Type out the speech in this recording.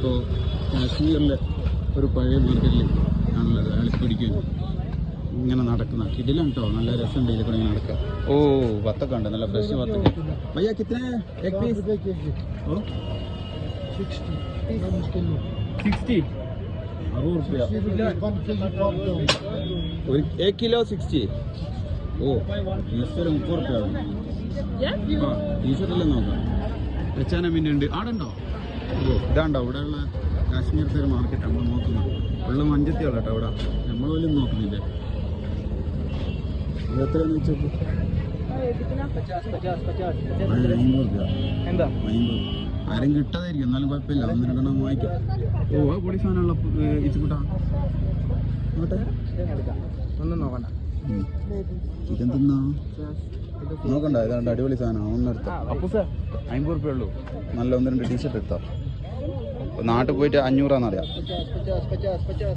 ഇപ്പോൾ കാശ്മീരിലെ ഒരു പഴയ മാർക്കറ്റിൽ ആണുള്ളത്. അയാൾ പിടിക്കും ഇങ്ങനെ നടക്കുന്ന കിടിലാണ് കേട്ടോ. നല്ല രസമുണ്ട് ഇതിൽ കൂടെ ഇങ്ങനെ നടക്കുക. ഓ വത്തൊക്കെ ഉണ്ട്, നല്ല ഫ്രഷ് വത്തൊക്കെ. ഭയ്യ കിത്തനെ एक पीस? ഓ 60 ഒരു 1 കിലോ 60. ഓ ഈശ്വര 30 റുപ്യ ആവും. ഈശ്വരല്ലേ നോക്കാം. വെച്ചാന മീൻ ഉണ്ട് ആടെ ഉണ്ടോ? ഓ ഇതാണ്ടോ ഇവിടെയുള്ള കാശ്മീരത്തെ ഒരു മാർക്കറ്റ് നമ്മൾ നോക്കുന്നത്. ഉള്ള മഞ്ചത്തിയുള്ള കേട്ടോ ഇവിടെ, നമ്മൾ പോലും നോക്കുന്നില്ല. ഇത് എത്രയാണെന്ന് വെച്ചോളൂ. 50 എന്താ 50. ആരും കിട്ടാതായിരിക്കും, എന്നാലും കുഴപ്പമില്ല. 1-2 വാങ്ങിക്കാം. ഓ ആ പൊടി സാധനമുള്ള ഇച്ചുകൂട്ടാ ഒന്നും നോക്കണ്ട. ഇതെന്തെന്നാ നോക്കണ്ട, ഇതാണ്ട് അടിപൊളി സാധനം. ഒന്നെടുത്തോ. 50 റുപ്യ ഉള്ളൂ. നല്ല 1-2 ടീഷർട്ട് എടുത്തോ. നാട്ടിൽ പോയിട്ട് 500 അറിയാം.